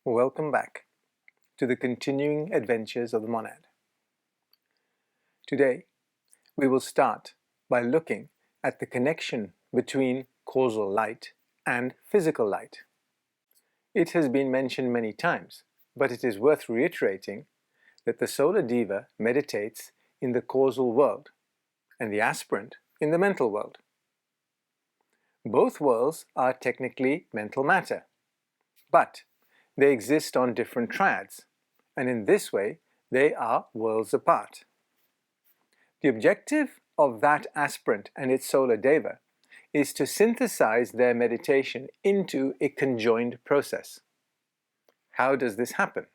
Welcome back to the continuing adventures of the monad. Today, we will start by looking at the connection between causal light and physical light. It has been mentioned many times, but it is worth reiterating that the Solar Deva meditates in the causal world and the aspirant in the mental world. Both worlds are technically mental matter, but they exist on different triads, and in this way they are worlds apart. The objective of that aspirant and its Solar Deva is to synthesize their meditation into a conjoined process. How does this happen?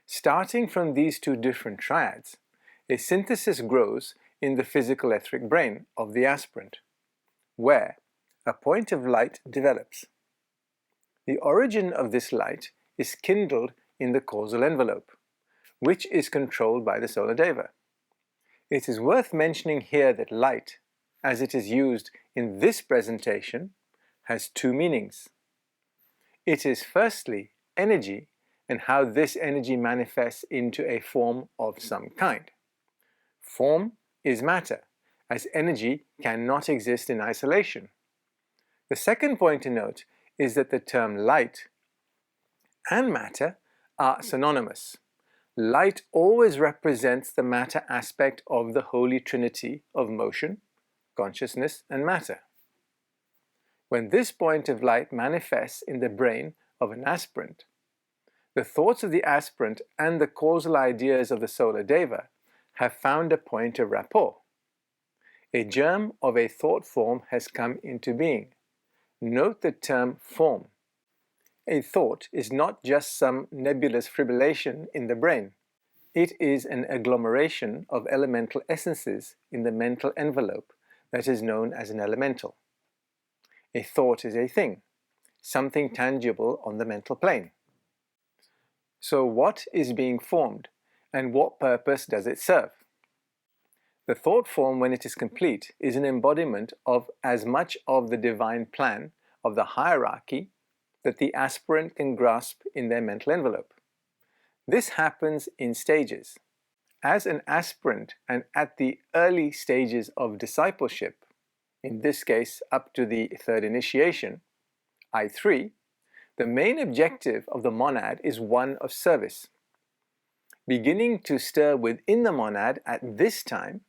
Starting from these two different triads, a synthesis grows in the physical etheric brain of the aspirant, where a point of light develops. The origin of this light is kindled in the causal envelope, which is controlled by the Solar Deva. It is worth mentioning here that light, as it is used in this presentation, has two meanings. It is firstly energy and how this energy manifests into a form of some kind. Form is matter, as energy cannot exist in isolation. The second point to note is that the term light and matter are synonymous. Light always represents the matter aspect of the Holy Trinity of motion, consciousness, and matter. When this point of light manifests in the brain of an aspirant, the thoughts of the aspirant and the causal ideas of the Solar Deva have found a point of rapport. A germ of a thought form has come into being. Note the term form. A thought is not just some nebulous fibrillation in the brain. It is an agglomeration of elemental essences in the mental envelope that is known as an elemental. A thought is a thing, something tangible on the mental plane. So what is being formed, and what purpose does it serve? The thought form, when it is complete, is an embodiment of as much of the divine plan of the hierarchy that the aspirant can grasp in their mental envelope. This happens in stages. As an aspirant and at the early stages of discipleship, in this case up to the third initiation, I3, the main objective of the monad is one of service. Beginning to stir within the monad at this time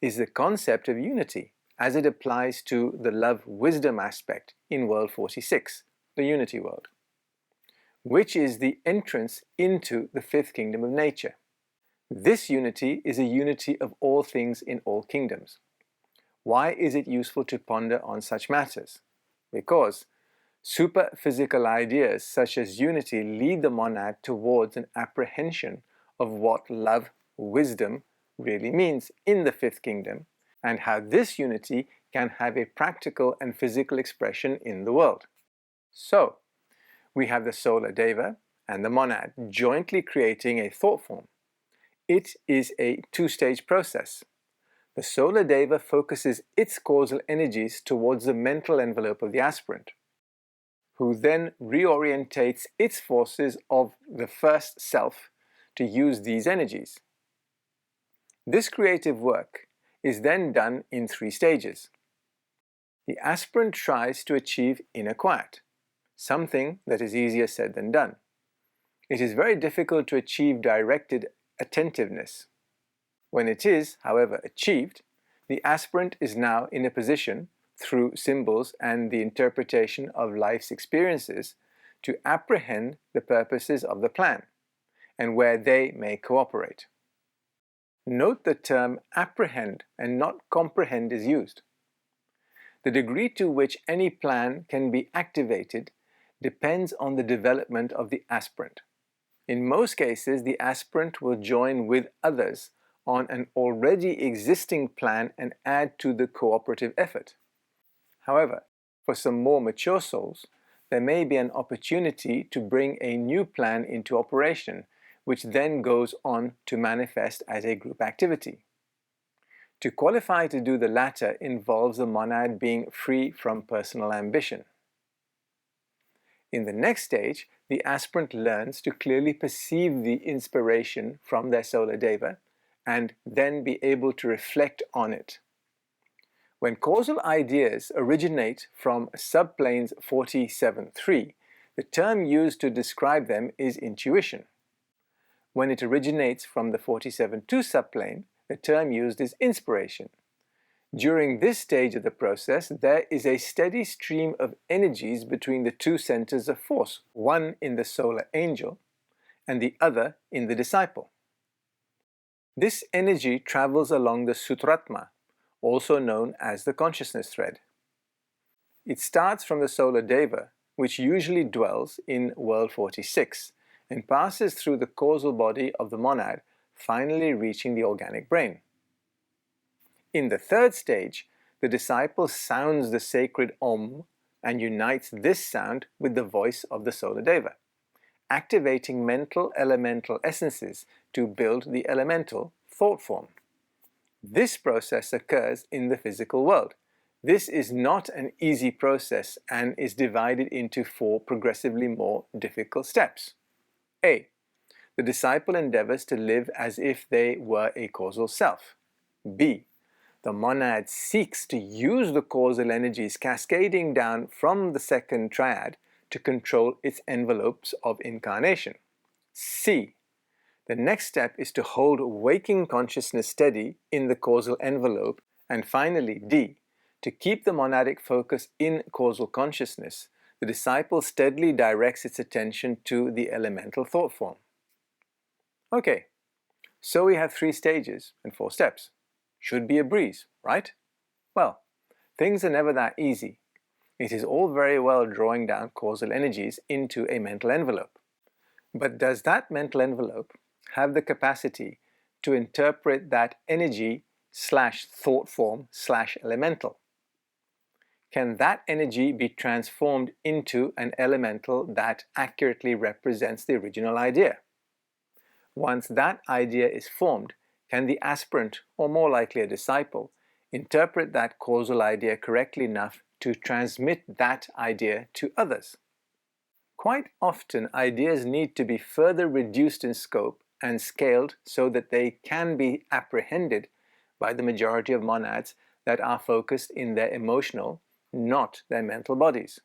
is the concept of unity as it applies to the love-wisdom aspect in World 46, the Unity World, which is the entrance into the fifth kingdom of nature. This unity is a unity of all things in all kingdoms. Why is it useful to ponder on such matters? Because superphysical ideas such as unity lead the monad towards an apprehension of what love, wisdom, really means in the fifth kingdom, and how this unity can have a practical and physical expression in the world. So, we have the Solar Deva and the monad jointly creating a thought form. It is a two-stage process. The Solar Deva focuses its causal energies towards the mental envelope of the aspirant, who then reorientates its forces of the first self to use these energies. This creative work is then done in three stages. The aspirant tries to achieve inner quiet, something that is easier said than done. It is very difficult to achieve directed attentiveness. When it is, however, achieved, the aspirant is now in a position, through symbols and the interpretation of life's experiences, to apprehend the purposes of the plan, and where they may cooperate. Note the term apprehend and not comprehend is used. The degree to which any plan can be activated depends on the development of the aspirant. In most cases, the aspirant will join with others on an already existing plan and add to the cooperative effort. However, for some more mature souls, there may be an opportunity to bring a new plan into operation, which then goes on to manifest as a group activity. To qualify to do the latter involves the monad being free from personal ambition. In the next stage, the aspirant learns to clearly perceive the inspiration from their Solar Deva and then be able to reflect on it. When causal ideas originate from subplanes 47.3, the term used to describe them is intuition. When it originates from the 47.2 subplane, the term used is inspiration. During this stage of the process, there is a steady stream of energies between the two centers of force, one in the solar angel and the other in the disciple. This energy travels along the Sutratma, also known as the consciousness thread. It starts from the Solar Deva, which usually dwells in world 46, and passes through the causal body of the monad, finally reaching the organic brain. In the third stage, the disciple sounds the sacred Om and unites this sound with the voice of the Solar Deva, activating mental elemental essences to build the elemental thought form. This process occurs in the physical world. This is not an easy process and is divided into 4 progressively more difficult steps. A. The disciple endeavors to live as if they were a causal self. B. The monad seeks to use the causal energies cascading down from the second triad to control its envelopes of incarnation. C. The next step is to hold waking consciousness steady in the causal envelope. And finally, D. To keep the monadic focus in causal consciousness, the disciple steadily directs its attention to the elemental thought form. Okay, so we have 3 stages and 4 steps. Should be a breeze, right? Well, things are never that easy. It is all very well drawing down causal energies into a mental envelope. But does that mental envelope have the capacity to interpret that energy / thought form / elemental? Can that energy be transformed into an elemental that accurately represents the original idea? Once that idea is formed, can the aspirant, or more likely a disciple, interpret that causal idea correctly enough to transmit that idea to others? Quite often, ideas need to be further reduced in scope and scaled so that they can be apprehended by the majority of monads that are focused in their emotional, not their mental bodies.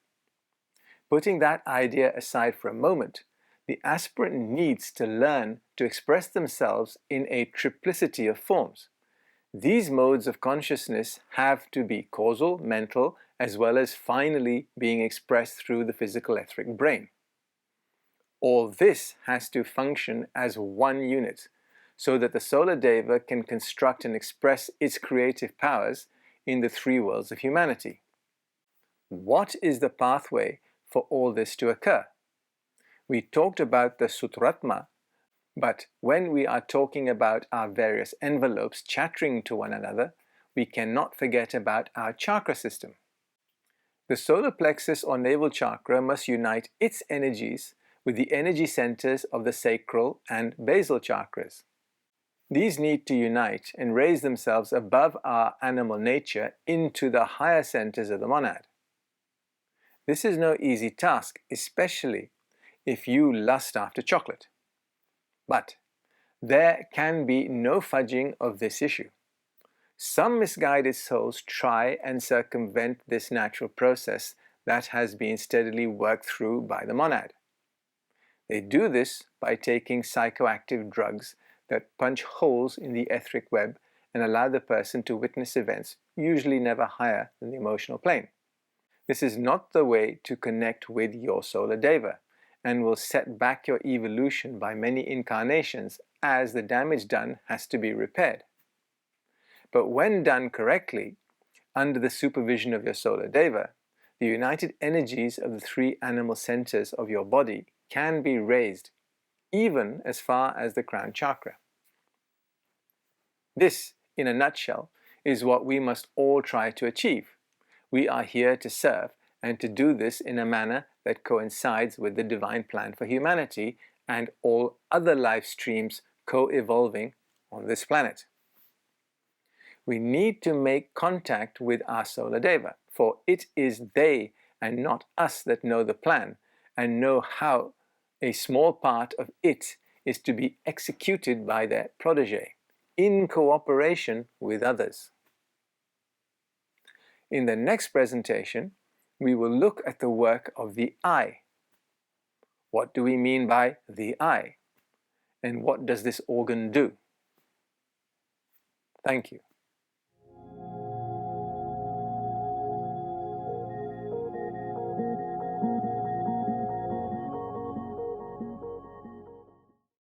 Putting that idea aside for a moment, the aspirant needs to learn to express themselves in a triplicity of forms. These modes of consciousness have to be causal, mental, as well as finally being expressed through the physical etheric brain. All this has to function as one unit, so that the Solar Deva can construct and express its creative powers in the 3 worlds of humanity. What is the pathway for all this to occur? We talked about the Sutratma, but when we are talking about our various envelopes chattering to one another, we cannot forget about our chakra system. The solar plexus or navel chakra must unite its energies with the energy centers of the sacral and basal chakras. These need to unite and raise themselves above our animal nature into the higher centers of the monad. This is no easy task, especially if you lust after chocolate. But there can be no fudging of this issue. Some misguided souls try and circumvent this natural process that has been steadily worked through by the monad. They do this by taking psychoactive drugs that punch holes in the etheric web and allow the person to witness events usually never higher than the emotional plane. This is not the way to connect with your Solar Deva, and will set back your evolution by many incarnations, as the damage done has to be repaired. But when done correctly, under the supervision of your Solar Deva, the united energies of the 3 animal centers of your body can be raised, even as far as the crown chakra. This, in a nutshell, is what we must all try to achieve. We are here to serve, and to do this in a manner that coincides with the divine plan for humanity and all other life streams co-evolving on this planet. We need to make contact with our Solar Deva, for it is they and not us that know the plan, and know how a small part of it is to be executed by their protege, in cooperation with others. In the next presentation, we will look at the work of the eye. What do we mean by the eye? And what does this organ do? Thank you.